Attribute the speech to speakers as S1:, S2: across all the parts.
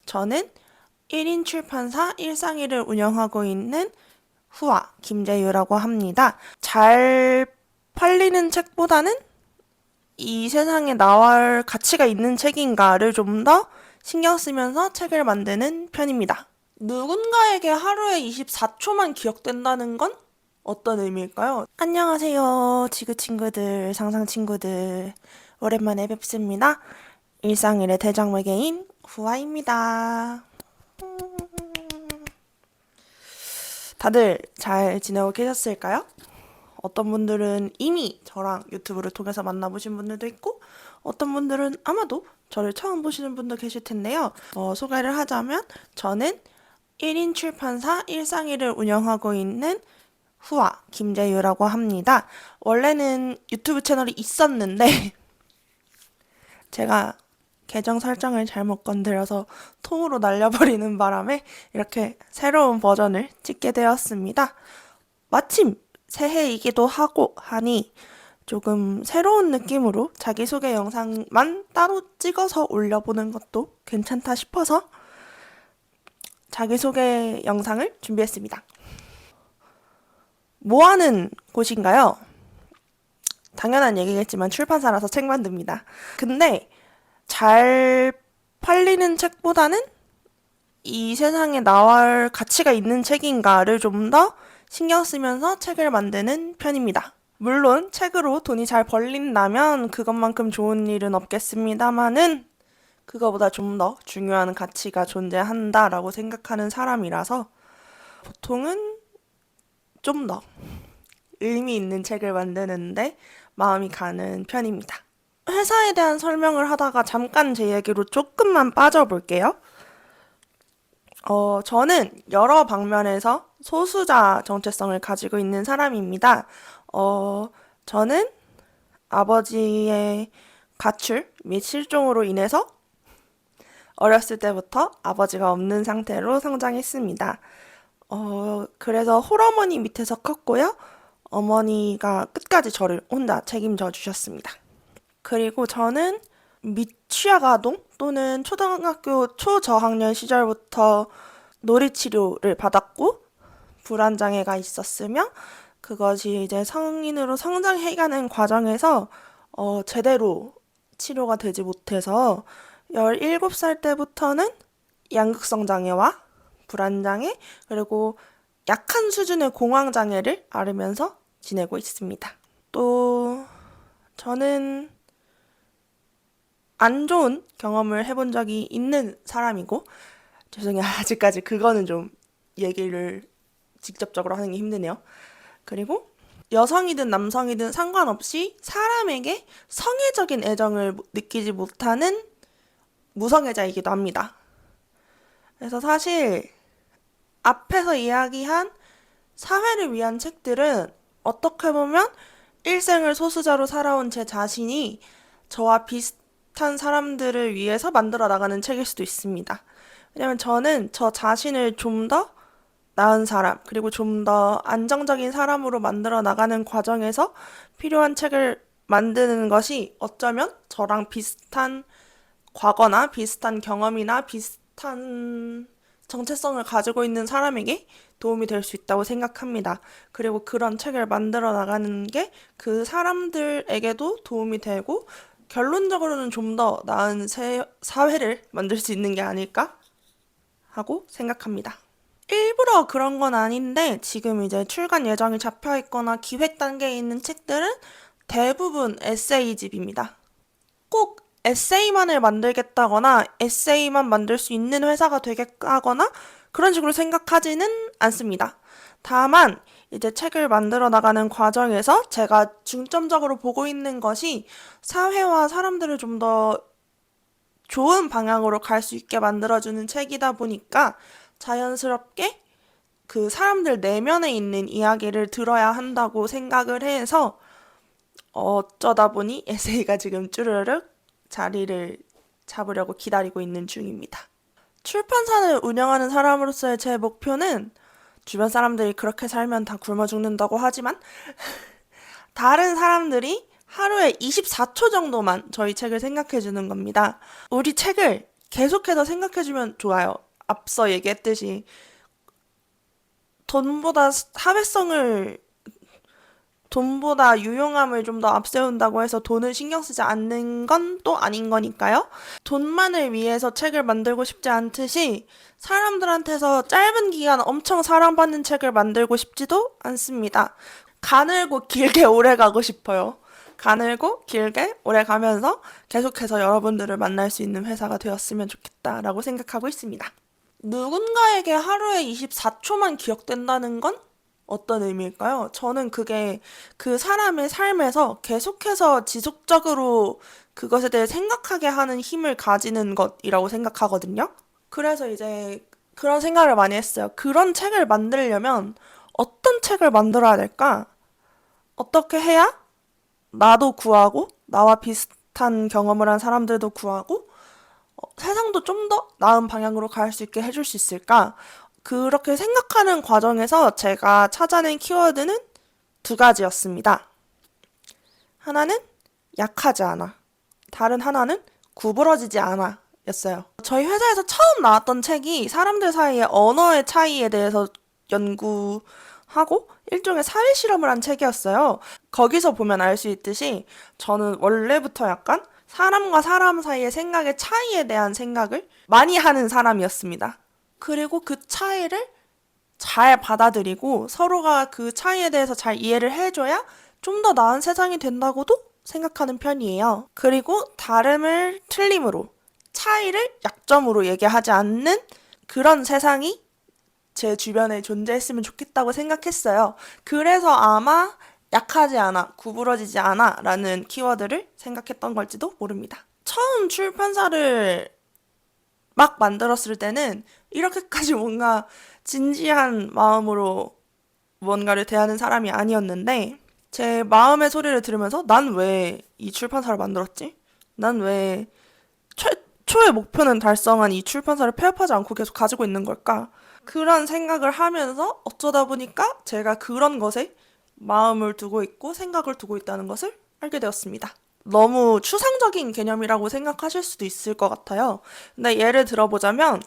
S1: 저는 1인 출판사 일상일을 운영하고 있는 후아 김재유라고 합니다. 잘 팔리는 책보다는 이 세상에 나올 가치가 있는 책인가를 좀 더 신경 쓰면서 책을 만드는 편입니다. 누군가에게 하루에 24초만 기억된다는 건 어떤 의미일까요? 안녕하세요, 지구 친구들, 상상 친구들. 오랜만에 뵙습니다. 일상일의 대장 외계인 후아입니다. 다들 잘 지내고 계셨을까요? 어떤 분들은 이미 저랑 유튜브를 통해서 만나보신 분들도 있고, 어떤 분들은 아마도 저를 처음 보시는 분도 계실 텐데요. 소개를 하자면 저는 1인 출판사 일상일을 운영하고 있는 후아 김재유라고 합니다. 원래는 유튜브 채널이 있었는데 제가 계정 설정을 잘못 건드려서 통으로 날려버리는 바람에 이렇게 새로운 버전을 찍게 되었습니다. 마침 새해이기도 하고 하니 조금 새로운 느낌으로 자기소개 영상만 따로 찍어서 올려보는 것도 괜찮다 싶어서 자기소개 영상을 준비했습니다. 뭐 하는 곳인가요? 당연한 얘기겠지만 출판사라서 책 만듭니다. 근데 잘 팔리는 책보다는 이 세상에 나올 가치가 있는 책인가를 좀 더 신경 쓰면서 책을 만드는 편입니다. 물론 책으로 돈이 잘 벌린다면 그것만큼 좋은 일은 없겠습니다만은 그거보다 좀 더 중요한 가치가 존재한다라고 생각하는 사람이라서 보통은 좀 더 의미 있는 책을 만드는데 마음이 가는 편입니다. 회사에 대한 설명을 하다가 잠깐 제 얘기로 조금만 빠져볼게요. 저는 여러 방면에서 소수자 정체성을 가지고 있는 사람입니다. 저는 아버지의 가출 및 실종으로 인해서 어렸을 때부터 아버지가 없는 상태로 성장했습니다. 그래서 홀어머니 밑에서 컸고요. 어머니가 끝까지 저를 혼자 책임져 주셨습니다. 그리고 저는 미취학 아동 또는 초등학교 초저학년 시절부터 놀이치료를 받았고 불안장애가 있었으며 그것이 이제 성인으로 성장해가는 과정에서 제대로 치료가 되지 못해서 17살 때부터는 양극성 장애와 불안장애 그리고 약한 수준의 공황장애를 앓으면서 지내고 있습니다. 또 저는 안 좋은 경험을 해본 적이 있는 사람이고 죄송해요. 아직까지 그거는 좀 얘기를 직접적으로 하는 게 힘드네요. 그리고 여성이든 남성이든 상관없이 사람에게 성애적인 애정을 느끼지 못하는 무성애자이기도 합니다. 그래서 사실 앞에서 이야기한 사회를 위한 책들은 어떻게 보면 일생을 소수자로 살아온 제 자신이 저와 비슷한 사람들을 위해서 만들어 나가는 책일 수도 있습니다. 왜냐면 저는 저 자신을 좀 더 나은 사람, 그리고 좀 더 안정적인 사람으로 만들어 나가는 과정에서 필요한 책을 만드는 것이 어쩌면 저랑 비슷한 과거나 비슷한 경험이나 비슷한 정체성을 가지고 있는 사람에게 도움이 될 수 있다고 생각합니다. 그리고 그런 책을 만들어 나가는 게 그 사람들에게도 도움이 되고 결론적으로는 좀 더 나은 사회를 만들 수 있는 게 아닐까 하고 생각합니다. 일부러 그런 건 아닌데 지금 이제 출간 예정이 잡혀 있거나 기획 단계에 있는 책들은 대부분 에세이집입니다. 꼭 에세이만을 만들겠다거나 에세이만 만들 수 있는 회사가 되겠다거나 그런 식으로 생각하지는 않습니다. 다만 이제 책을 만들어 나가는 과정에서 제가 중점적으로 보고 있는 것이 사회와 사람들을 좀 더 좋은 방향으로 갈 수 있게 만들어주는 책이다 보니까 자연스럽게 그 사람들 내면에 있는 이야기를 들어야 한다고 생각을 해서 어쩌다 보니 에세이가 지금 쭈르륵 자리를 잡으려고 기다리고 있는 중입니다. 출판사를 운영하는 사람으로서의 제 목표는 주변 사람들이 그렇게 살면 다 굶어 죽는다고 하지만 다른 사람들이 하루에 24초 정도만 저희 책을 생각해 주는 겁니다. 우리 책을 계속해서 생각해주면 좋아요. 앞서 얘기했듯이 돈보다 사회성을 돈보다 유용함을 좀 더 앞세운다고 해서 돈을 신경 쓰지 않는 건 또 아닌 거니까요. 돈만을 위해서 책을 만들고 싶지 않듯이 사람들한테서 짧은 기간 엄청 사랑받는 책을 만들고 싶지도 않습니다. 가늘고 길게 오래 가고 싶어요. 가늘고 길게 오래 가면서 계속해서 여러분들을 만날 수 있는 회사가 되었으면 좋겠다라고 생각하고 있습니다. 누군가에게 하루에 24초만 기억된다는 건 어떤 의미일까요? 저는 그게 그 사람의 삶에서 계속해서 지속적으로 그것에 대해 생각하게 하는 힘을 가지는 것이라고 생각하거든요. 그래서 이제 그런 생각을 많이 했어요. 그런 책을 만들려면 어떤 책을 만들어야 될까? 어떻게 해야 나도 구하고 나와 비슷한 경험을 한 사람들도 구하고 세상도 좀 더 나은 방향으로 갈 수 있게 해줄 수 있을까? 그렇게 생각하는 과정에서 제가 찾아낸 키워드는 두 가지였습니다. 하나는 약하지 않아. 다른 하나는 구부러지지 않아. 였어요. 저희 회사에서 처음 나왔던 책이 사람들 사이의 언어의 차이에 대해서 연구하고 일종의 사회 실험을 한 책이었어요. 거기서 보면 알 수 있듯이 저는 원래부터 약간 사람과 사람 사이의 생각의 차이에 대한 생각을 많이 하는 사람이었습니다. 그리고 그 차이를 잘 받아들이고 서로가 그 차이에 대해서 잘 이해를 해줘야 좀 더 나은 세상이 된다고도 생각하는 편이에요. 그리고 다름을 틀림으로 차이를 약점으로 얘기하지 않는 그런 세상이 제 주변에 존재했으면 좋겠다고 생각했어요. 그래서 아마 약하지 않아, 구부러지지 않아 라는 키워드를 생각했던 걸지도 모릅니다. 처음 출판사를 막 만들었을 때는 이렇게까지 뭔가 진지한 마음으로 뭔가를 대하는 사람이 아니었는데 제 마음의 소리를 들으면서 난 왜 이 출판사를 만들었지? 난 왜 최초의 목표는 달성한 이 출판사를 폐업하지 않고 계속 가지고 있는 걸까? 그런 생각을 하면서 어쩌다 보니까 제가 그런 것에 마음을 두고 있고 생각을 두고 있다는 것을 알게 되었습니다. 너무 추상적인 개념이라고 생각하실 수도 있을 것 같아요. 근데 예를 들어보자면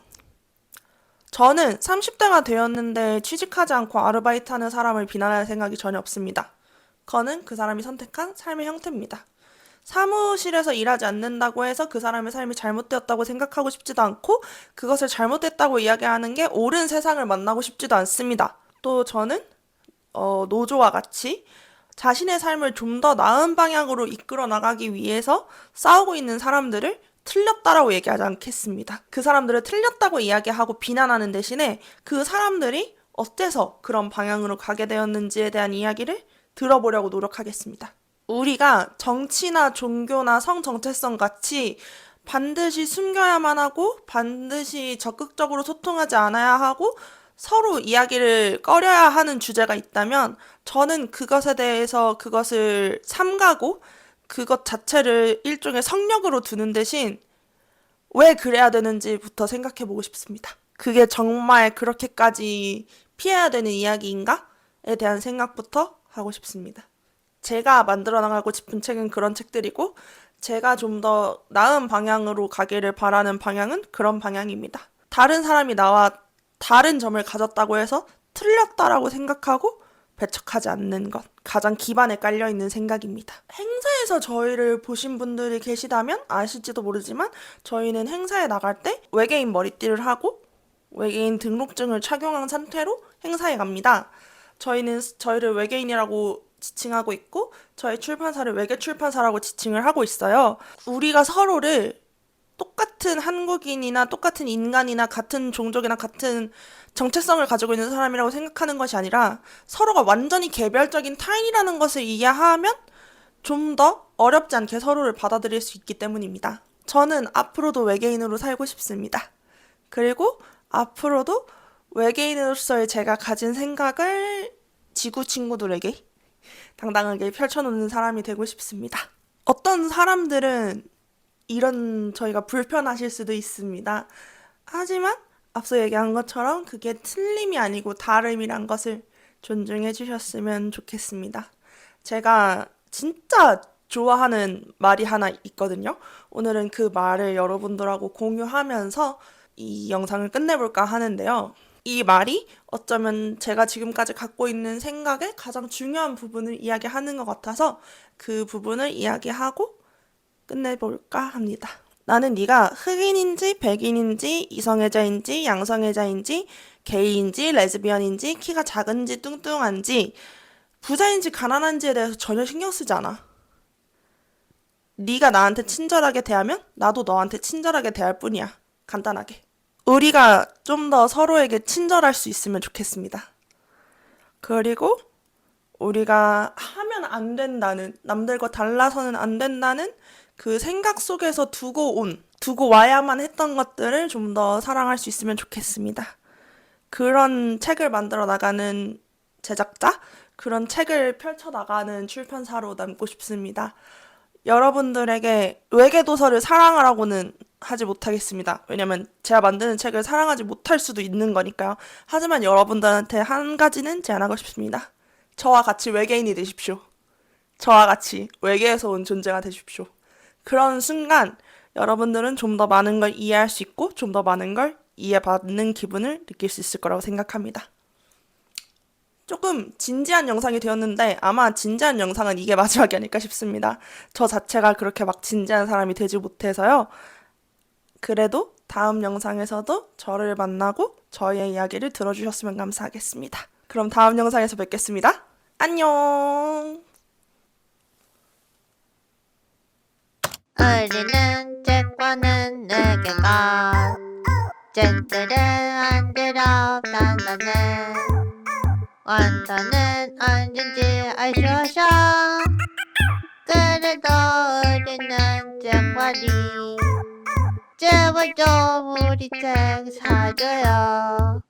S1: 저는 30대가 되었는데 취직하지 않고 아르바이트하는 사람을 비난할 생각이 전혀 없습니다. 그거는 그 사람이 선택한 삶의 형태입니다. 사무실에서 일하지 않는다고 해서 그 사람의 삶이 잘못되었다고 생각하고 싶지도 않고 그것을 잘못됐다고 이야기하는 게 옳은 세상을 만나고 싶지도 않습니다. 또 저는 노조와 같이 자신의 삶을 좀 더 나은 방향으로 이끌어 나가기 위해서 싸우고 있는 사람들을 틀렸다라고 얘기하지 않겠습니다. 그 사람들을 틀렸다고 이야기하고 비난하는 대신에 그 사람들이 어째서 그런 방향으로 가게 되었는지에 대한 이야기를 들어보려고 노력하겠습니다. 우리가 정치나 종교나 성 정체성 같이 반드시 숨겨야만 하고 반드시 적극적으로 소통하지 않아야 하고 서로 이야기를 꺼려야 하는 주제가 있다면 저는 그것에 대해서 그것을 삼가고 그것 자체를 일종의 성역으로 두는 대신 왜 그래야 되는지부터 생각해 보고 싶습니다. 그게 정말 그렇게까지 피해야 되는 이야기인가?에 대한 생각부터 하고 싶습니다. 제가 만들어 나가고 싶은 책은 그런 책들이고 제가 좀 더 나은 방향으로 가기를 바라는 방향은 그런 방향입니다. 다른 사람이 나와 다른 점을 가졌다고 해서 틀렸다라고 생각하고 배척하지 않는 것. 가장 기반에 깔려있는 생각입니다. 행사에서 저희를 보신 분들이 계시다면 아실지도 모르지만 저희는 행사에 나갈 때 외계인 머리띠를 하고 외계인 등록증을 착용한 상태로 행사에 갑니다. 저희는 저희를 외계인이라고 지칭하고 있고 저희 출판사를 외계 출판사라고 지칭을 하고 있어요. 우리가 서로를 똑같은 한국인이나 똑같은 인간이나 같은 종족이나 같은 정체성을 가지고 있는 사람이라고 생각하는 것이 아니라 서로가 완전히 개별적인 타인이라는 것을 이해하면 좀 더 어렵지 않게 서로를 받아들일 수 있기 때문입니다. 저는 앞으로도 외계인으로 살고 싶습니다. 그리고 앞으로도 외계인으로서의 제가 가진 생각을 지구 친구들에게 당당하게 펼쳐놓는 사람이 되고 싶습니다. 어떤 사람들은 이런 저희가 불편하실 수도 있습니다. 하지만 앞서 얘기한 것처럼 그게 틀림이 아니고 다름이란 것을 존중해 주셨으면 좋겠습니다. 제가 진짜 좋아하는 말이 하나 있거든요. 오늘은 그 말을 여러분들하고 공유하면서 이 영상을 끝내볼까 하는데요. 이 말이 어쩌면 제가 지금까지 갖고 있는 생각의 가장 중요한 부분을 이야기하는 것 같아서 그 부분을 이야기하고 끝내볼까 합니다. 나는 네가 흑인인지 백인인지 이성애자인지 양성애자인지 게이인지 레즈비언인지 키가 작은지 뚱뚱한지 부자인지 가난한지에 대해서 전혀 신경 쓰지 않아. 네가 나한테 친절하게 대하면 나도 너한테 친절하게 대할 뿐이야. 간단하게. 우리가 좀 더 서로에게 친절할 수 있으면 좋겠습니다. 그리고 우리가 하면 안 된다는, 남들과 달라서는 안 된다는 그 생각 속에서 두고 와야만 했던 것들을 좀 더 사랑할 수 있으면 좋겠습니다. 그런 책을 만들어 나가는 제작자, 그런 책을 펼쳐 나가는 출판사로 남고 싶습니다. 여러분들에게 외계도서를 사랑하라고는 하지 못하겠습니다. 왜냐면 제가 만드는 책을 사랑하지 못할 수도 있는 거니까요. 하지만 여러분들한테 한 가지는 제안하고 싶습니다. 저와 같이 외계인이 되십시오. 저와 같이 외계에서 온 존재가 되십시오. 그런 순간 여러분들은 좀 더 많은 걸 이해할 수 있고 좀 더 많은 걸 이해받는 기분을 느낄 수 있을 거라고 생각합니다. 조금 진지한 영상이 되었는데 아마 진지한 영상은 이게 마지막이 아닐까 싶습니다. 저 자체가 그렇게 막 진지한 사람이 되지 못해서요. 그래도 다음 영상에서도 저를 만나고 저의 이야기를 들어주셨으면 감사하겠습니다. 그럼 다음 영상에서 뵙겠습니다. 안녕!
S2: 우리는 책과는 내게가 책들을 안 들어 단어는 완전은 언젠지 알 수 없어. 그래도 우리는 책과리 제발 좀 우리 책 사줘요.